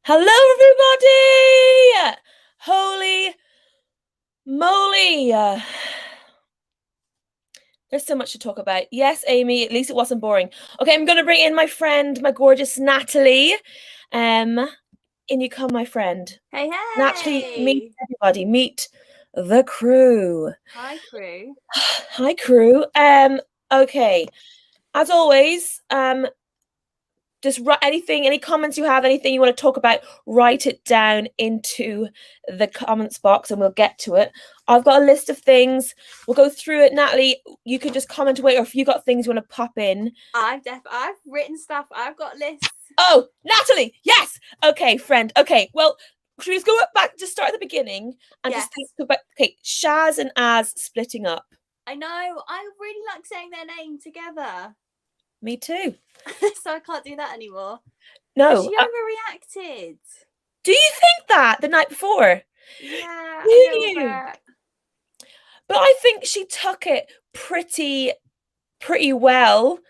Hello, everybody! Holy moly! There's so much to talk about. Yes, Amy, at least it wasn't boring. Okay, I'm going to bring in my friend, my gorgeous Natalie. In you come, my friend. Hey, Natalie, meet hey! everybody. Meet the crew. Hi, crew. Hi, crew. Okay. As always, just write anything, any comments you have, anything you want to talk about, write it down into the comments box and we'll get to it. I've got a list of things. We'll go through it. Natalie, you can just comment away, or if you got things you want to pop in. I've written stuff. I've got lists. Oh, Natalie, yes. Okay, friend. Okay, well, should we just go back, just start at the beginning and Yes. just think about, okay, Shaz and Az splitting up. I know. I really like saying their name together. Me too. So I can't do that anymore. No. She overreacted. Do you think that the night before? Yeah, Do a little you? bit. But I think she took it pretty well.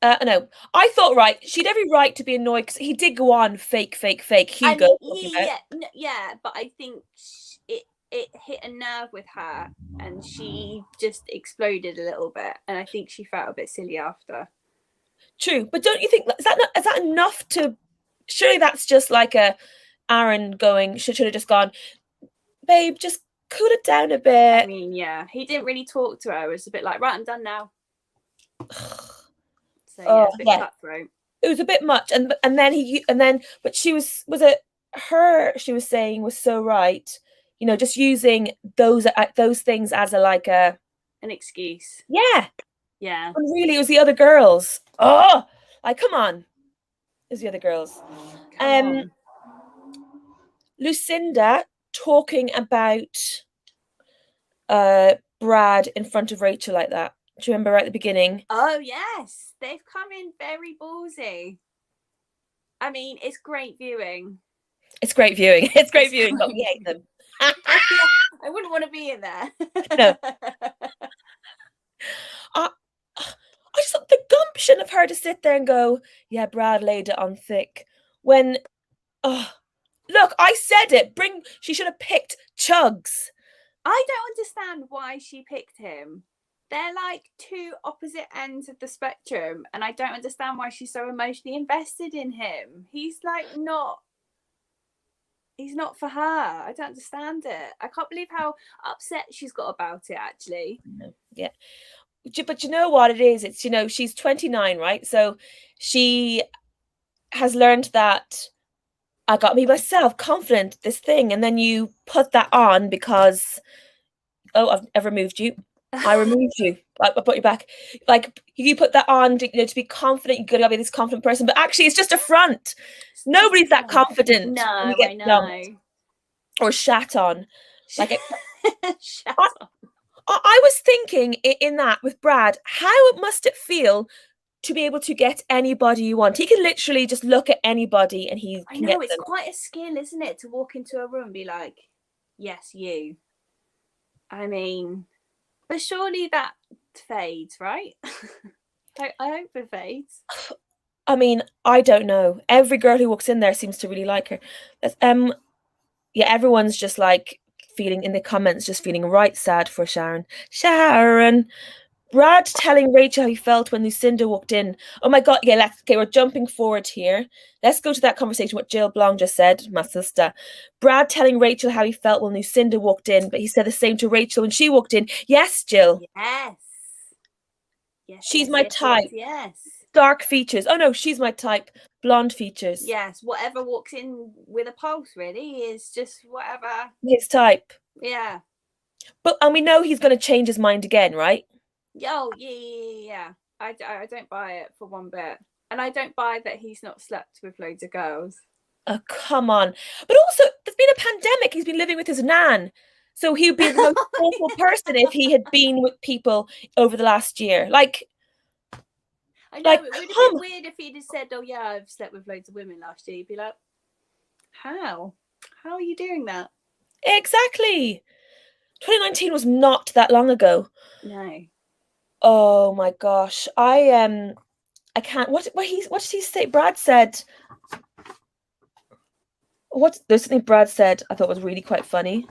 No, I thought right. She'd every right to be annoyed because he did go on fake Hugo. I mean, yeah, but I think it hit a nerve with her, and she just exploded a little bit, and I think she felt a bit silly after. True, but don't you think is that enough to? Surely that's just like a Aaron going. Should have just gone, babe. Just cool it down a bit. I mean, yeah, he didn't really talk to her. It was a bit like, right, I'm done now. So yeah, it's a bit cutthroat. It was a bit much, and then but she was it her? She was saying was so right. You know, just using those things as an excuse. Yeah. Yeah. And really, it was the other girls. Oh, like come on, it was the other girls. Come on. Lucinda talking about Brad in front of Rachel like that. Do you remember right at the beginning? Oh yes, they've come in very ballsy. I mean, it's great viewing. It's great viewing. It's great viewing, but we hate them. I wouldn't want to be in there. No. I just thought the gumption of her to sit there and go, yeah, Brad laid it on thick. When, look, I said it. She should have picked Chugs. I don't understand why she picked him. They're like two opposite ends of the spectrum, and I don't understand why she's so emotionally invested in him. He's not for her. I don't understand it. I can't believe how upset she's got about it, actually. Yeah. But you know what it is? It's, she's 29, right? So she has learned that I got me myself confident, this thing. And then you put that on because, I've removed you. I removed you. I put you back. Like you put that on to be confident. You gotta be this confident person, but actually, it's just a front. Nobody's that confident. No, I know. Or shat on, like I was thinking in that with Brad, how must it feel to be able to get anybody you want? He can literally just look at anybody and he can get it's them. quite a skill, isn't it, to walk into a room and be like, yes, you. I mean, but surely that fades, right? I hope it fades. I mean, I don't know. Every girl who walks in there seems to really like her. Yeah, everyone's just like feeling in the comments, just feeling right sad for Sharon. Brad telling Rachel how he felt when Lucinda walked in. Oh my god, yeah, we're jumping forward here. Let's go to that conversation, what Jill Blanc just said, my sister. Brad telling Rachel how he felt when Lucinda walked in, but he said the same to Rachel when she walked in. Yes, Jill. Yes. She's my type. Yes. Dark features. Oh no, she's my type. Blonde features. Yes, whatever walks in with a pulse really is just whatever. His type. Yeah. And we know he's going to change his mind again, right? Oh, yeah. I don't buy it for one bit. And I don't buy that he's not slept with loads of girls. Oh, come on. But also, there's been a pandemic. He's been living with his nan. So he would be the most awful person if he had been with people over the last year. Like, I know, it would have been weird if he'd have said, oh, yeah, I've slept with loads of women last year. You'd be like, how? How are you doing that? Exactly. 2019 was not that long ago. No. Oh my gosh. I can't. What did he say? Brad said, There's something Brad said I thought was really quite funny.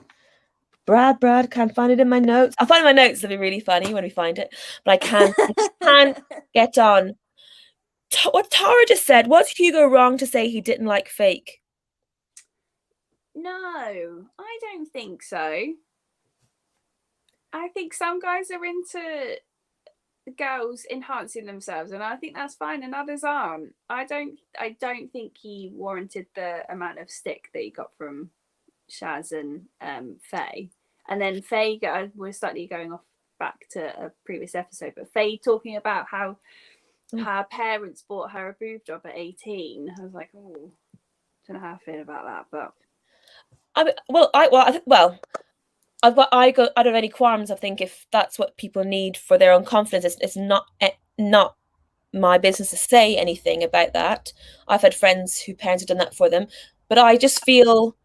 Brad, can't find it in my notes. I'll find my notes. It'll be really funny when we find it. But I just can't get on. What Tara just said, was Hugo wrong to say he didn't like fake? No, I don't think so. I think some guys are into girls enhancing themselves, and I think that's fine, and others aren't. I don't think he warranted the amount of stick that he got from Shaz and Faye. And then Faye, we're slightly going off back to a previous episode, but Faye talking about how her parents bought her a boob job at 18. I was like, oh, don't know how I feel about that, but I don't have any qualms. I think if that's what people need for their own confidence, it's not my business to say anything about that. I've had friends whose parents have done that for them, but I just feel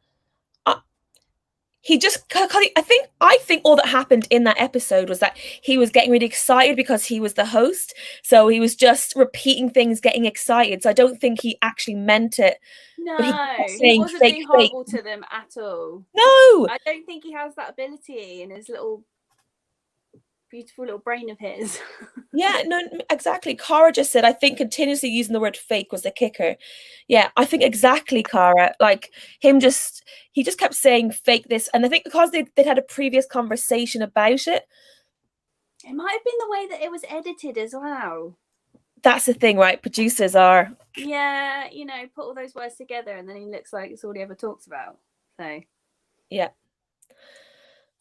I think all that happened in that episode was that he was getting really excited because he was the host, so he was just repeating things, getting excited. So I don't think he actually meant it. No, but he wasn't being horrible to them at all. No, I don't think he has that ability in his little beautiful little brain of his. Yeah, no, exactly. Cara just said, I think continuously using the word fake was the kicker. Yeah, I think exactly, Cara. Like he just kept saying fake this. And I think because they'd had a previous conversation about it. It might have been the way that it was edited as well. That's the thing, right? Producers are. Yeah, put all those words together and then he looks like it's all he ever talks about. So. Yeah.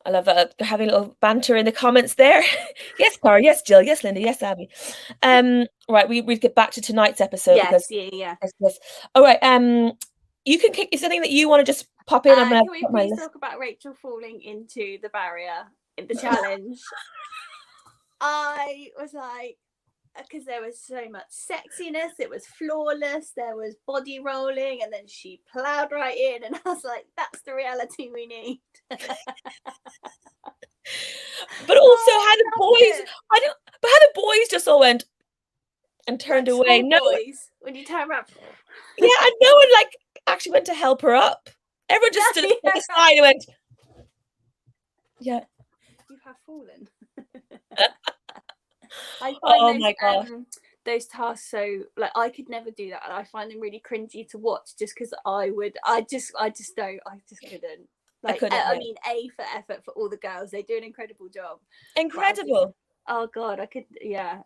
I love that they're having a little banter in the comments there. Yes, Cara. Yes, Jill. Yes, Linda. Yes, Abby. Right, we get back to tonight's episode yes, yeah. Yes. All right. You can kick. Is there anything that you want to just pop in? Can we please talk about Rachel falling into the barrier in the challenge? I was like, because there was so much sexiness, it was flawless, there was body rolling, and then she plowed right in, and I was like, that's the reality we need. But also how the boys but how the boys just all went and turned away. No, boys, when you turn around. Yeah, and no one actually went to help her up. Everyone just stood aside and went, yeah. You have fallen. I find those tasks so I could never do that, and I find them really cringy to watch just because I just couldn't. I mean, A for effort for all the girls. They do an incredible job. Incredible. Oh God, I could, yeah.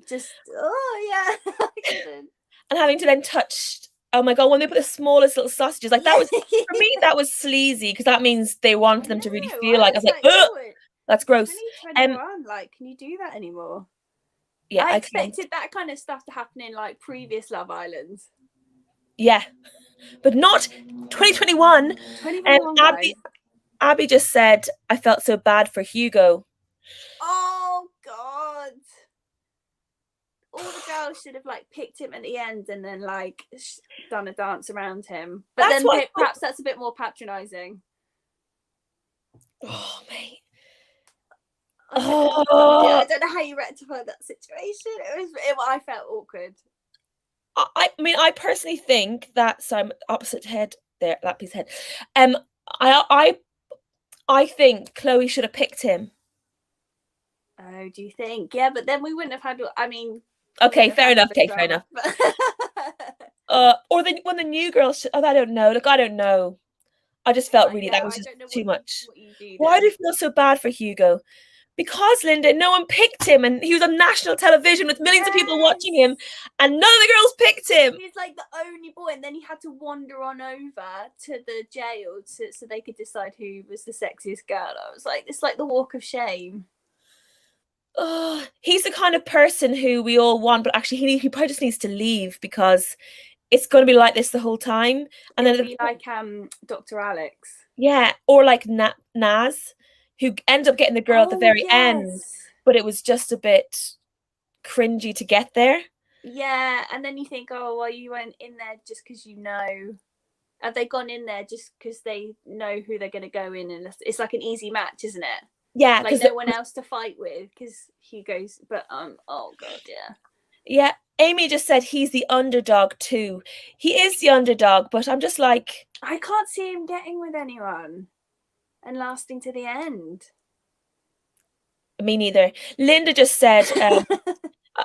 Just I couldn't. And having to then touch. Oh my God, when they put the smallest little sausages, that was for me, that was sleazy because that means they want them to really feel I was like, ugh, that's gross. 2021, can you do that anymore? Yeah, I expected that kind of stuff to happen in previous Love Islands. Yeah, but not 2021. Abby just said, I felt so bad for Hugo. Oh God. All the girls should have picked him at the end and then done a dance around him. But then perhaps that's a bit more patronizing. Oh mate. I don't know how you rectify that situation. I felt awkward. I mean, I personally think that opposite head there, that piece of head. I think Chloe should have picked him. Oh, do you think? Yeah, but then we wouldn't have had. I mean. Okay, fair enough. Okay, fair enough. Or when the new girls. I don't know. I don't know. I just felt that was just too much. Why do you feel so bad for Hugo? Because, Linda, no one picked him, and he was on national television with millions of people watching him, and none of the girls picked him. He's the only boy, and then he had to wander on over to the jail so they could decide who was the sexiest girl. I was like, it's the walk of shame. Oh, he's the kind of person who we all want, but actually he probably just needs to leave because it's going to be like this the whole time. And it'll be like Dr. Alex. Yeah, or like Naz, who ended up getting the girl at the very end, but it was just a bit cringy to get there. Yeah, and then you think, oh, well, you went in there just because have they gone in there just because they know who they're going to go in, and it's like an easy match, isn't it? Yeah, because no one else to fight with because Hugo's. But oh God, yeah. Yeah, Amy just said he's the underdog too. He is the underdog, but I'm just like, I can't see him getting with anyone and lasting to the end. Me neither. Linda just said,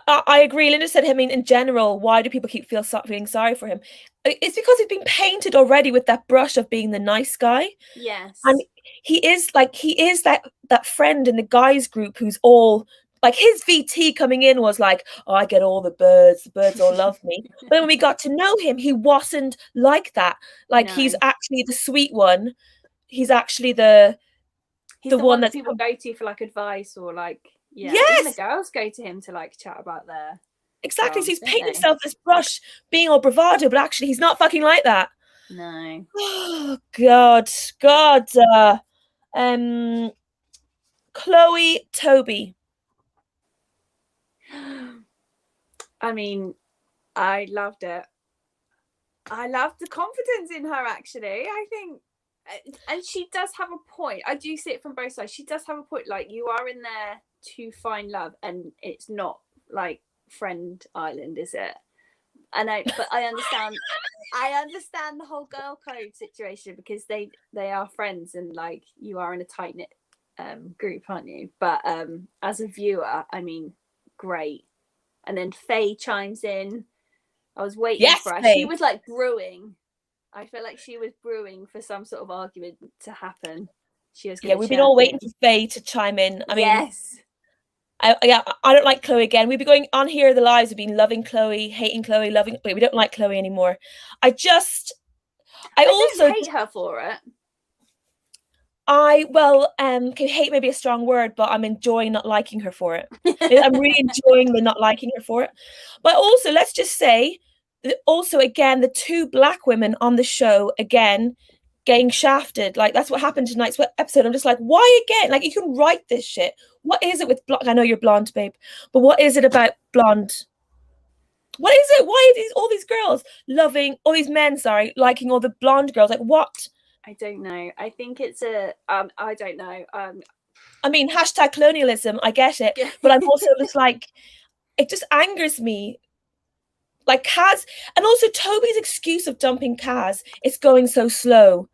I agree. Linda said, I mean, in general, why do people keep feeling sorry for him? It's because he's been painted already with that brush of being the nice guy. And Yes. he is that friend in the guys group who's all like, his VT coming in was like, oh, I get all the birds all love me. But then when we got to know him, he wasn't like that. Like, he's No. actually the sweet one. He's actually the He's the one one that that's people go to for like advice, or like, yeah, even the yes, girls go to him to like chat about their exactly. So dramas, he's don't painting they? himself this brush, being all bravado, but actually he's not fucking like that. No. Oh God, God. Um, Chloe, Toby. I mean, I loved it. I loved the confidence in her, actually. I think, and she does have a point. I do see it from both sides. She does have a point. Like, you are in there to find love, and it's not like Friend Island, is it? But I understand. I understand the whole girl code situation, because they are friends, and like, you are in a tight knit group, aren't you? But as a viewer, I mean, great. And then Faye chimes in. I was waiting Yes, for her. She Faye. was like brewing. I felt like she was brewing for some sort of argument to happen. She was going to We've been all chirp waiting in. for Faye to chime in. I mean, Yes. I don't like Chloe again. We've been going on here the lives. We've been loving Chloe, hating Chloe, loving. Wait, we don't like Chloe anymore. I don't also hate her for it. okay, hate maybe a strong word, but I'm enjoying not liking her for it. I'm really enjoying the not liking her for it. But also, let's just say, also again, the two black women on the show again getting shafted. Like, that's what happened tonight's episode. I'm just like, why again? Like, you can write this shit. What is it with blonde? I know you're blonde, babe, but what is it about blonde? What is it? Why are all these girls loving all these men? Sorry, liking all the blonde girls. Like, what? I don't know. I think it's I don't know. I mean, hashtag colonialism. I get it, but I'm also just like, it just angers me. Like, Kaz, and also Toby's excuse of dumping Kaz, it's going so slow.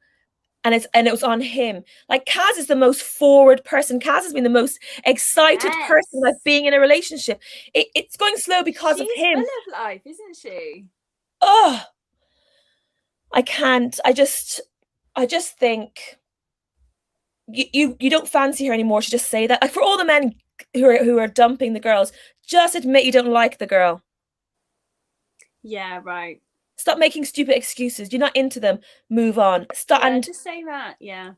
And it was on him. Like, Kaz is the most forward person. Kaz has been the most excited person Yes. about being in a relationship. It's going slow because of She's full him. of life, isn't she? Oh, I can't. I just think you don't fancy her anymore. Should just say that. Like, for all the men who are dumping the girls, just admit you don't like the girl. Yeah, right. Stop making stupid excuses. You're not into them. Move on. Stop. Yeah, just say that. Yeah.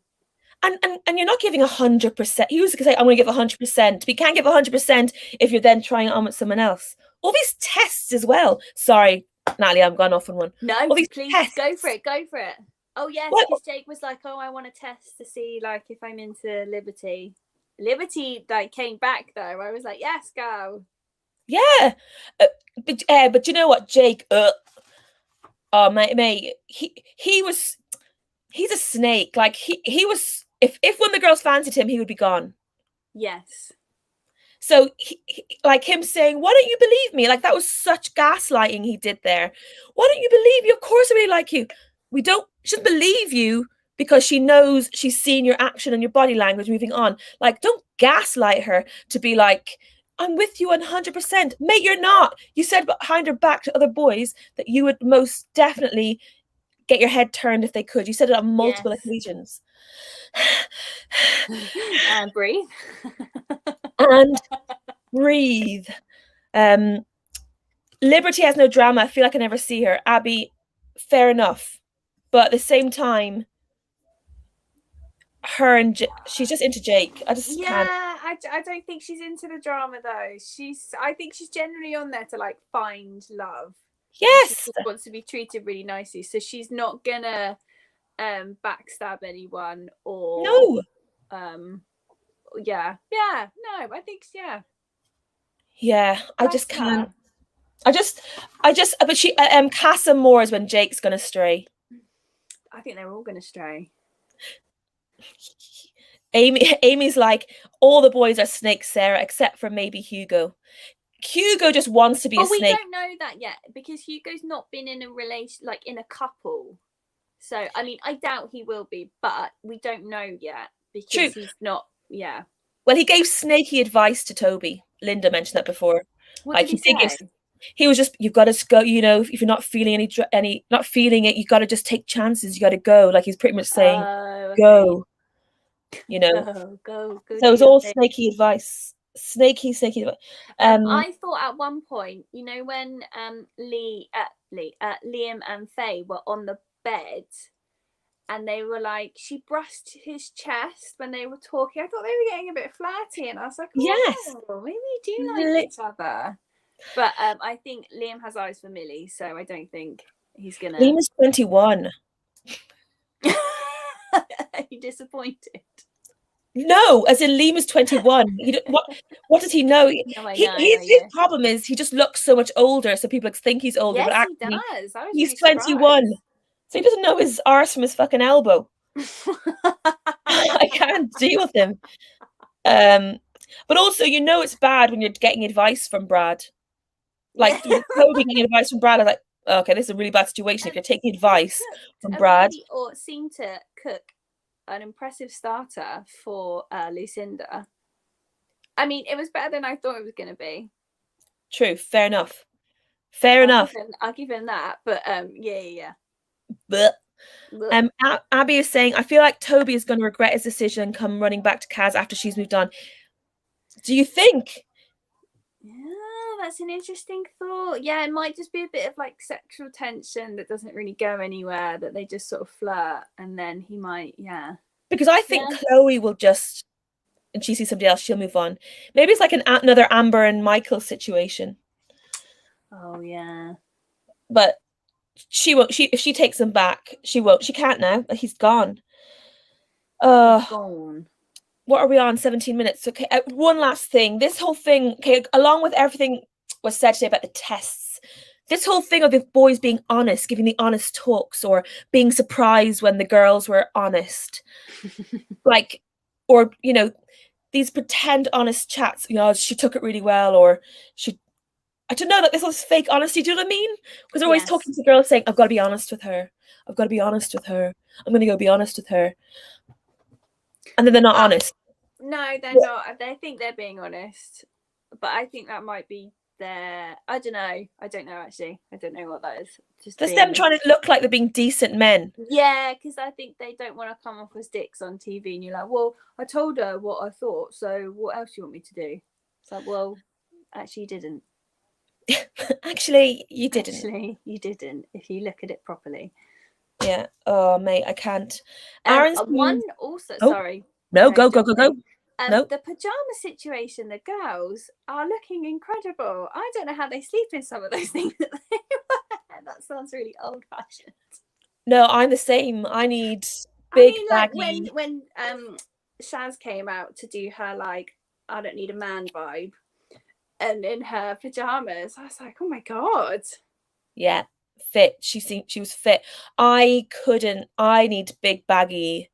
And you're not giving 100%. He was going to say, I'm going to give 100%. But you can't give 100% if you're then trying it on with someone else. All these tests as well. Sorry, Natalie, I've gone off on one. No, All these please tests. go for it. Go for it. Oh yes, What? because Jake was like, "Oh, I want to test to see like if I'm into Liberty." Liberty like came back though. I was like, "Yes, go." Yeah. But you know what, Jake? Oh, mate, he's a snake. Like, he was. If one of the girls fancied him, he would be gone. Yes. So, like him saying, "Why don't you believe me?" Like, that was such gaslighting he did there. Why don't you believe you? Of course, I really like you. We don't. She doesn't believe you because she knows she's seen your action and your body language moving on. Like, don't gaslight her to be like, "I'm with you 100%." Mate, you're not. You said behind her back to other boys that you would most definitely get your head turned if they could. You said it on multiple Yes. occasions. And breathe. And breathe. Liberty has no drama. I feel like I never see her. Abby, fair enough. But at the same time, her and she's just into Jake. I just can't. I don't think she's into the drama though. I think she's generally on there to like find love. Yes. She just wants to be treated really nicely. So she's not gonna backstab anyone or No. Yeah. No, I think Yeah, I Bless just can't. her. But Casa more is when Jake's gonna stray. I think they're all gonna stray. Amy's like, all the boys are snakes, Sarah, except for maybe Hugo. Hugo just wants to be a snake. We don't know that yet because Hugo's not been in a relation, like in a couple. So, I mean, I doubt he will be, but we don't know yet because True. he's not. Yeah. Well, he gave snaky advice to Toby. Linda mentioned that before. What Like did he say? he was just, you've got to go, if you're not feeling not feeling it, you got to just take chances. You got to go. Like he's pretty much saying, Oh, okay. go, Go So it do was your all thing. snaky advice. Snaky advice. I thought at one point, when Liam and Faye were on the bed and they were like, she brushed his chest when they were talking. I thought they were getting a bit flirty, and I was like, Yes. maybe you do like each other. But I think Liam has eyes for Millie, so I don't think he's gonna. Liam is 21. Are you disappointed? No, as in Liam is 21. What does he know? No, I know. His problem is he just looks so much older, so people think he's older, Yes, but actually he does. I was he's really 21. So he doesn't know his arse from his fucking elbow. I can't deal with him. But also, it's bad when you're getting advice from Brad. Like Toby getting advice from Brad, I was like, okay, this is a really bad situation. If you're taking advice from Brad, or seemed to cook an impressive starter for Lucinda. I mean, it was better than I thought it was going to be. True, fair enough. I'll give him that, but yeah. But Abby is saying, I feel like Toby is going to regret his decision come running back to Kaz after she's moved on. Do you think? Yeah, that's an interesting thought. Yeah, it might just be a bit of like sexual tension that doesn't really go anywhere, that they just sort of flirt, and then he might, yeah. Because I think Chloe will just, and she sees somebody else, she'll move on. Maybe it's like another Amber and Michael situation. Oh yeah. But she won't. If she takes him back, she won't. She can't now. He's gone. He's gone. What are we on? 17 minutes. Okay. One last thing. This whole thing, okay, along with everything was said today about the tests, this whole thing of the boys being honest, giving the honest talks, or being surprised when the girls were honest, like, or these pretend honest chats. She took it really well, or I don't know, that this was fake honesty. Do you know what I mean? Because they're always talking to girls saying, I've got to be honest with her. I've got to be honest with her. I'm going to go be honest with her. And then they're not honest. No, they're not. They think they're being honest. But I think that might be their... I don't know. Actually. I don't know what that is. Just them trying to look like they're being decent men. Yeah, because I think they don't want to come off as dicks on TV. And you're like, well, I told her what I thought. So what else do you want me to do? It's like, well, actually you didn't. Actually, you didn't. Actually, you didn't, if you look at it properly. Yeah. Oh, mate, I can't. Aaron's one also. Oh. Sorry. No, go. No. The pajama situation. The girls are looking incredible. I don't know how they sleep in some of those things that they wear. That sounds really old-fashioned. No, I'm the same. I need big baggy. Like when Shaz came out to do her like I don't need a man vibe, and in her pajamas, I was like, oh my god. Yeah, fit. She was fit. I couldn't. I need big baggy.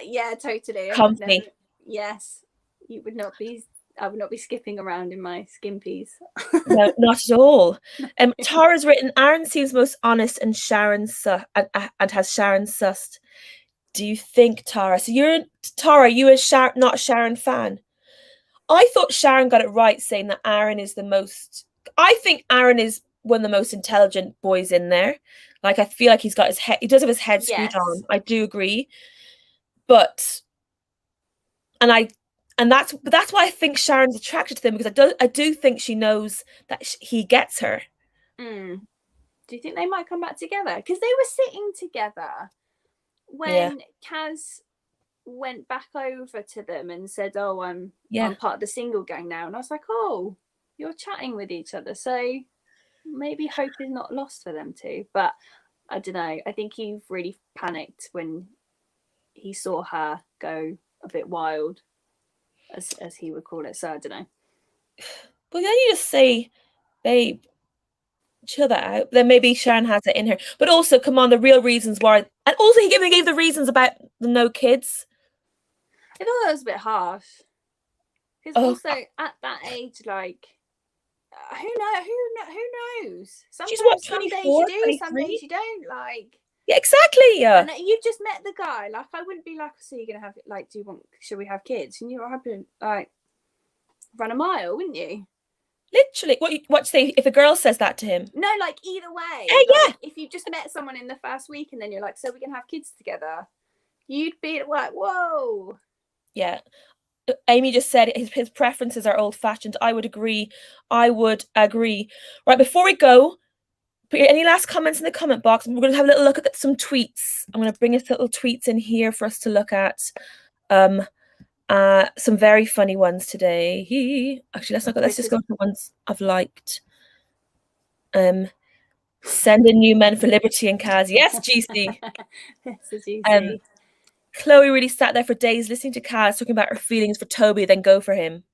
Yeah, totally. Comfy. Yes, you would not be. I would not be skipping around in my skimpies. No, not at all. Tara's written, Aaron seems most honest and and has Sharon sussed. Do you think, Tara? So you a not a Sharon fan? I thought Sharon got it right saying that Aaron is the most... I think Aaron is one of the most intelligent boys in there. Like, I feel like he does have his head screwed on. I do agree. But that's why I think Sharon's attracted to him, because I do think she knows that he gets her. Do you think they might come back together? Because they were sitting together when Kaz went back over to them and said, "Oh, I'm part of the single gang now," and I was like, "Oh, you're chatting with each other, so maybe hope is not lost for them too." But I don't know. I think he really panicked when he saw her go a bit wild, as he would call it. So I don't know. Well, then you just say, babe, chill that out. Then maybe Sharon has it in her. But also, come on, the real reasons why. And also, he gave the reasons about the no kids. I thought that was a bit harsh. Because also, at that age, like, who knows? She's what, 24, some days you do, 23? some days you don't. Like, Yeah, exactly. And you've just met the guy. Like, I wouldn't be like, so you're gonna have, like, should we have kids? And I'd be like, run a mile, wouldn't you? Literally. What say if a girl says that to him? No, like, either way. Yeah. Like, if you just met someone in the first week and then you're like, so we can have kids together, you'd be like, whoa. Yeah. Amy just said his preferences are old-fashioned. I would agree. Right, before we go, put any last comments in the comment box. We're going to have a little look at some tweets. I'm going to bring us little tweets in here for us to look at. Some very funny ones today. Actually, let's just go to the ones I've liked. Send in new men for liberty and Kaz. Yes, GC. Yes, GC. Chloe really sat there for days listening to Kaz talking about her feelings for Toby, then go for him.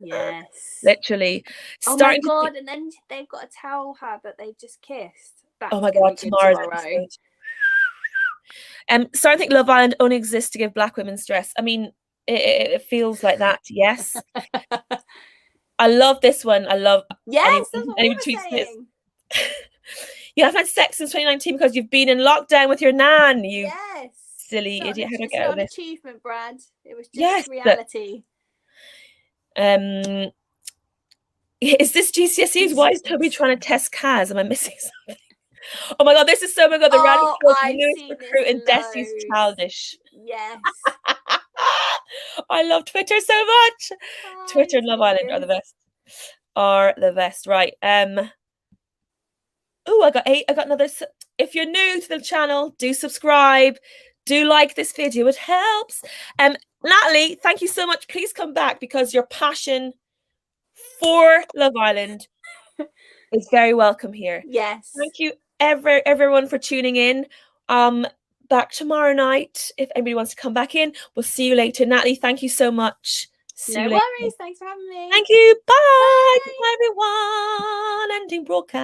Yes. Literally. Oh my God, and then they've got to tell her that they've just kissed. That's oh my God, tomorrow. Starting to think Love Island only exists to give black women stress. I mean, it feels like that, yes. I love this one. Yes, that's what we were saying. You haven't had sex since 2019 because you've been in lockdown with your nan, you silly idiot. How do I get out of this? It's not an achievement, Brad. It was just reality. Is this GCSEs? Why is Toby trying to test Kaz? Am I missing something? Oh my God, this is so my God, the radical newest recruit in Desi's childish. Yes. I love Twitter so much. Twitter and Love Island are the best. Right. Oh, I got another. If you're new to the channel, do subscribe. Do like this video. It helps. Natalie, thank you so much. Please come back because your passion for Love Island is very welcome here. Yes. Thank you everyone for tuning in. Back tomorrow night. If anybody wants to come back in, we'll see you later. Natalie, thank you so much. No worries. Thanks for having me. Thank you. Bye. Bye everyone. Ending broadcast.